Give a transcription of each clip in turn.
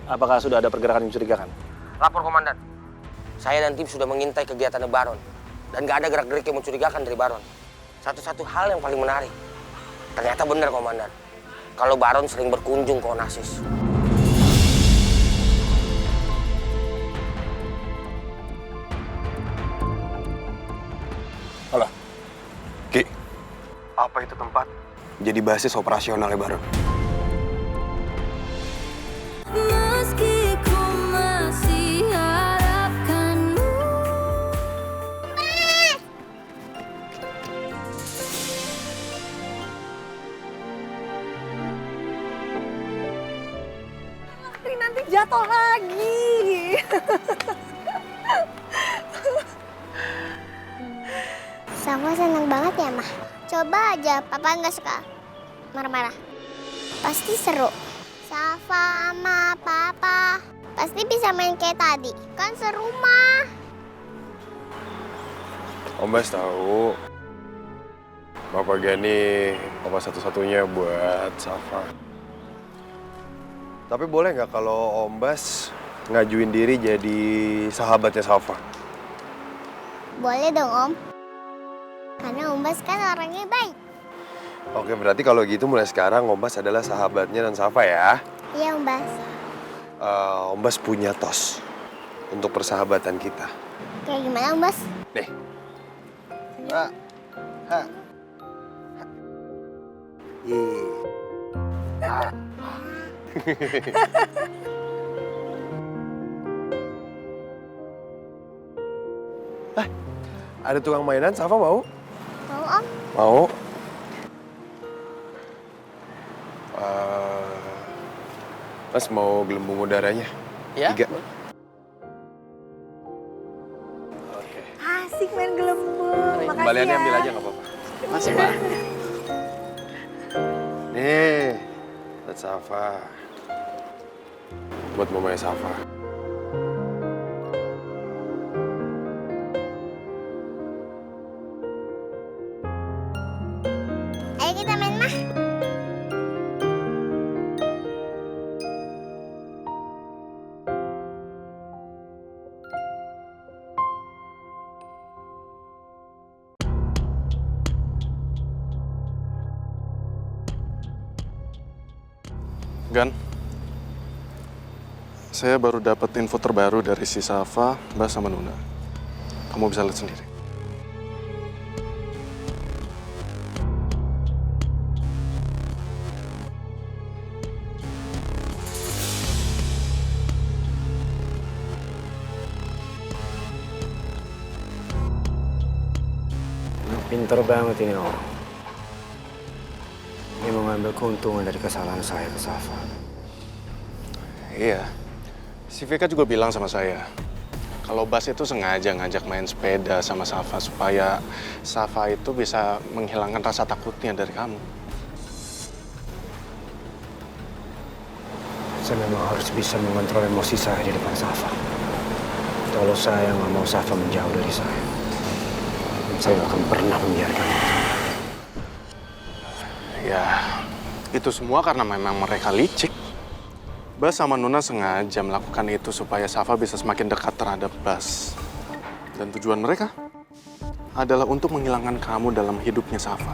Apakah sudah ada pergerakan mencurigakan? Lapor komandan. Saya dan tim sudah mengintai kegiatan Baron. Dan gak ada gerak-gerik yang mencurigakan dari Baron. Satu-satu hal yang paling menarik. Ternyata benar komandan. Kalau Baron sering berkunjung ke Onassis. Halo. Ki, apa itu tempat? Jadi basis operasionalnya Baron. Meski ku masih harapkanmu. Nanti jatuh lagi. Safa seneng banget ya, Mah. Coba aja, Papa nggak suka marah-marah. Pasti seru. Safa sama Papa pasti bisa main kayak tadi. Kan seru, Mah. Om Bas tahu. Bapak Gani, papa satu-satunya buat Safa. Tapi boleh nggak kalau Om Bas ngajuin diri jadi sahabatnya Safa? Boleh dong, Om. Karena Om Bas kan orangnya baik. Oke, berarti kalau gitu mulai sekarang Om Bas adalah sahabatnya dan Safa ya. Iya, Om Bas. Om Bas punya tos untuk persahabatan kita. Kayak gimana, Om Bas? Nih. Ha. Ha. Ha. Ada tukang mainan, Safa mau? Mau, Om? Mau. Mas mau gelembung udaranya? Ya? 3. Asik main gelembung. Makasih Kembaliannya ya. ambil aja nggak apa-apa. Masih, Pak. Nih, buat Safa. Buat mamanya Safa. Ayo kita main, Mah. Gan, saya baru dapat info terbaru dari si Safa, Mbak sama Nuna. Kamu bisa lihat sendiri. Pinter banget ini orang. Dia mengambil keuntungan dari kesalahan saya ke Safa. Iya, si Vika juga bilang sama saya, kalau Bas itu sengaja ngajak main sepeda sama Safa supaya Safa itu bisa menghilangkan rasa takutnya dari kamu. Saya memang harus bisa mengontrol emosi saya di depan Safa. Kalau saya nggak mau Safa menjauh dari saya nggak akan pernah membiarkan itu. Ya, itu semua karena memang mereka licik. Bas sama Nuna sengaja melakukan itu supaya Safa bisa semakin dekat terhadap Bas. Dan tujuan mereka adalah untuk menghilangkan kamu dalam hidupnya Safa.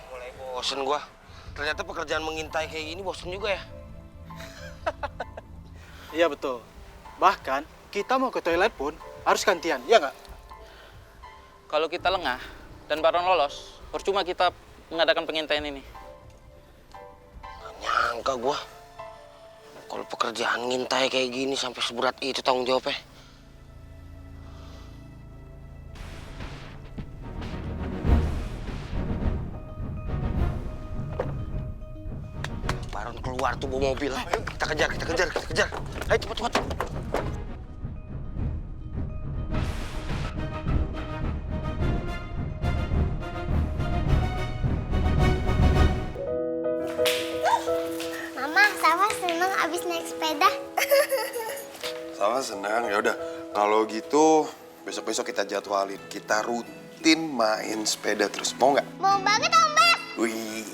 Mulai bosen gua. Ternyata pekerjaan mengintai kayak gini bosen juga ya. Iya betul. Bahkan kita mau ke toilet pun harus gantian, ya nggak? Kalau kita lengah dan Baron lolos, percuma kita mengadakan pengintaian ini. Gak nyangka gua. Kalau pekerjaan ngintai kayak gini sampai seberat itu tanggung jawabnya. Baron keluar tuh bawa mobil. Ayo, kita kejar. Ayo cepet. sepeda. Sama senang. Ya udah, kalau gitu besok-besok kita jadwalin. Kita rutin main sepeda terus. Mau nggak? Mau banget Om Bas. Wih.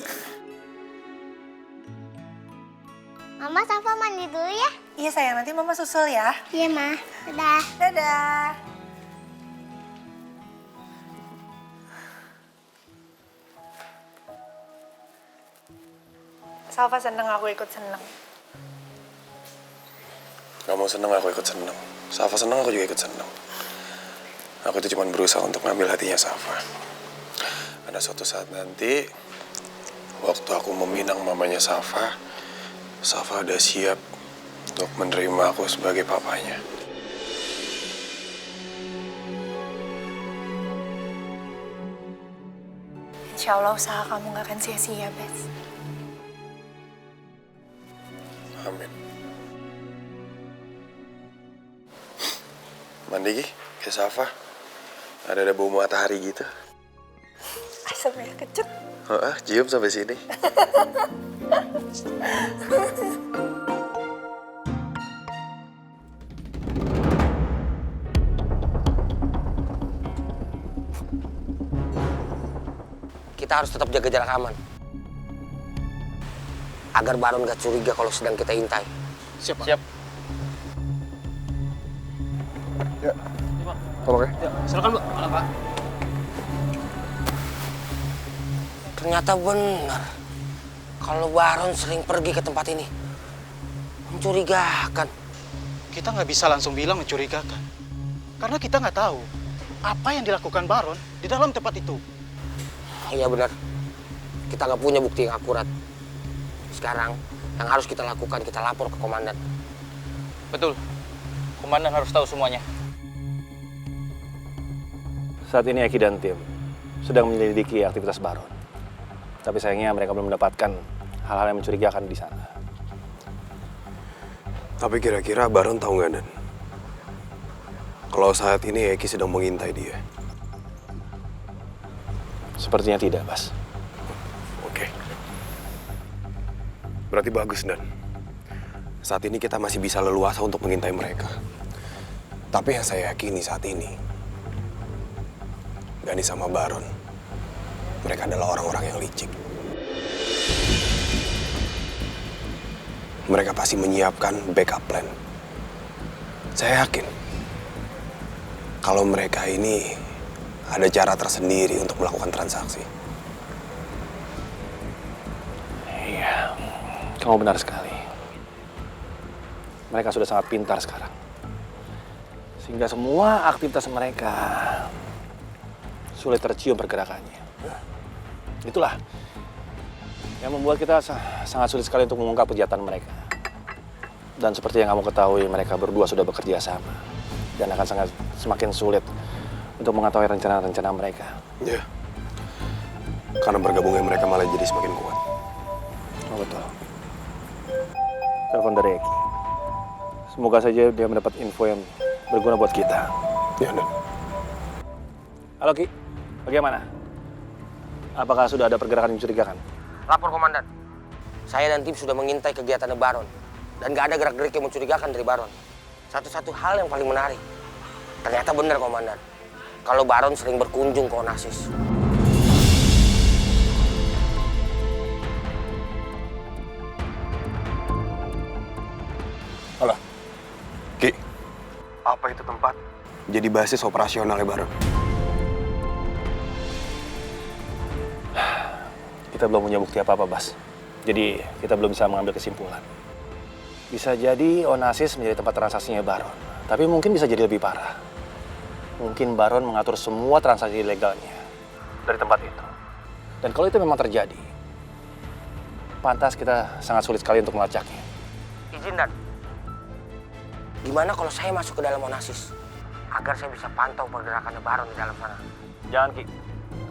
Mama Safa mandi dulu ya. Iya sayang, nanti Mama susul ya. Iya, Ma. Dadah. Dadah. Salva seneng, aku ikut seneng. Kamu seneng, aku ikut seneng. Safa seneng, aku juga ikut seneng. Aku itu cuma berusaha untuk ngambil hatinya Safa. Ada suatu saat nanti, waktu aku meminang mamanya Safa, Safa udah siap untuk menerima aku sebagai papanya. Insya Allah usaha kamu gak akan sia-sia, Bes. Amin. Mandi Gi, kayak Safa. Ada bau matahari gitu. Asamnya kecut. Cium sampai sini. Kita harus tetap jaga jarak aman. Agar Baron gak curiga kalau sedang kita intai. Siap, Pak. Siap. Ya. Tolong ya. Ya, silakan, Bu. Mana, Pak? Ternyata benar. Kalau Baron sering pergi ke tempat ini. Mencurigakan. Kita nggak bisa langsung bilang mencurigakan. Karena kita nggak tahu apa yang dilakukan Baron di dalam tempat itu. Iya benar. Kita nggak punya bukti yang akurat. Sekarang yang harus kita lakukan, kita lapor ke komandan. Betul. Komandan harus tahu semuanya. Saat ini Eki dan tim sedang menyelidiki aktivitas Baron. Tapi sayangnya mereka belum mendapatkan hal-hal yang mencurigakan di sana. Tapi kira-kira Baron tahu nggak, Dan? Kalau saat ini Eki sedang mengintai dia. Sepertinya tidak, Bas. Oke. Berarti bagus, Dan. Saat ini kita masih bisa leluasa untuk mengintai mereka. Tapi yang saya yakini saat ini, Gani sama Baron, mereka adalah orang-orang yang licik. Mereka pasti menyiapkan backup plan. Saya yakin kalau mereka ini ada cara tersendiri untuk melakukan transaksi. Iya, kamu benar sekali. Mereka sudah sangat pintar sekarang. Sehingga semua aktivitas mereka sulit tercium pergerakannya. Itulah yang membuat kita sangat sulit sekali untuk mengungkap kejahatan mereka. Dan seperti yang kamu ketahui, mereka berdua sudah bekerja sama. Dan akan semakin sulit untuk mengetahui rencana-rencana mereka. Ya, karena bergabungnya mereka malah jadi semakin kuat. Oh, betul. Telepon dari Eki. Semoga saja dia mendapat info yang berguna buat kita. Ya, Dan. Halo Ki, bagaimana? Apakah sudah ada pergerakan yang mencurigakan? Lapor komandan. Saya dan tim sudah mengintai kegiatan Baron. Dan gak ada gerak-gerik yang mencurigakan dari Baron. Satu-satu hal yang paling menarik. Ternyata benar komandan. Kalau Baron sering berkunjung ke Onassis. Halo. Ki, apa itu tempat jadi basis operasionalnya Baron? Kita belum punya bukti apa-apa, Bas. Jadi kita belum bisa mengambil kesimpulan. Bisa jadi Onassis menjadi tempat transaksinya Baron. Tapi mungkin bisa jadi lebih parah. Mungkin Baron mengatur semua transaksi ilegalnya dari tempat itu. Dan kalau itu memang terjadi, pantas kita sangat sulit sekali untuk melacaknya. Izin Dan. Gimana kalau saya masuk ke dalam Onassis? Agar saya bisa pantau pergerakan Baron di dalam sana. Jangan, Ki.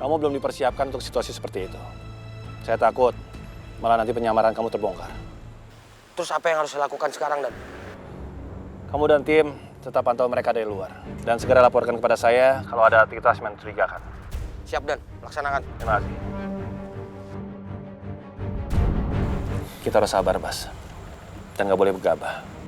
Kamu belum dipersiapkan untuk situasi seperti itu. Saya takut malah nanti penyamaran kamu terbongkar. Terus apa yang harus saya lakukan sekarang, Dan? Kamu dan tim tetap pantau mereka dari luar. Dan segera laporkan kepada saya kalau ada aktivitas yang mencurigakan. Siap, Dan. Laksanakan. Terima kasih. Kita harus sabar, Bas. Dan nggak boleh gegabah.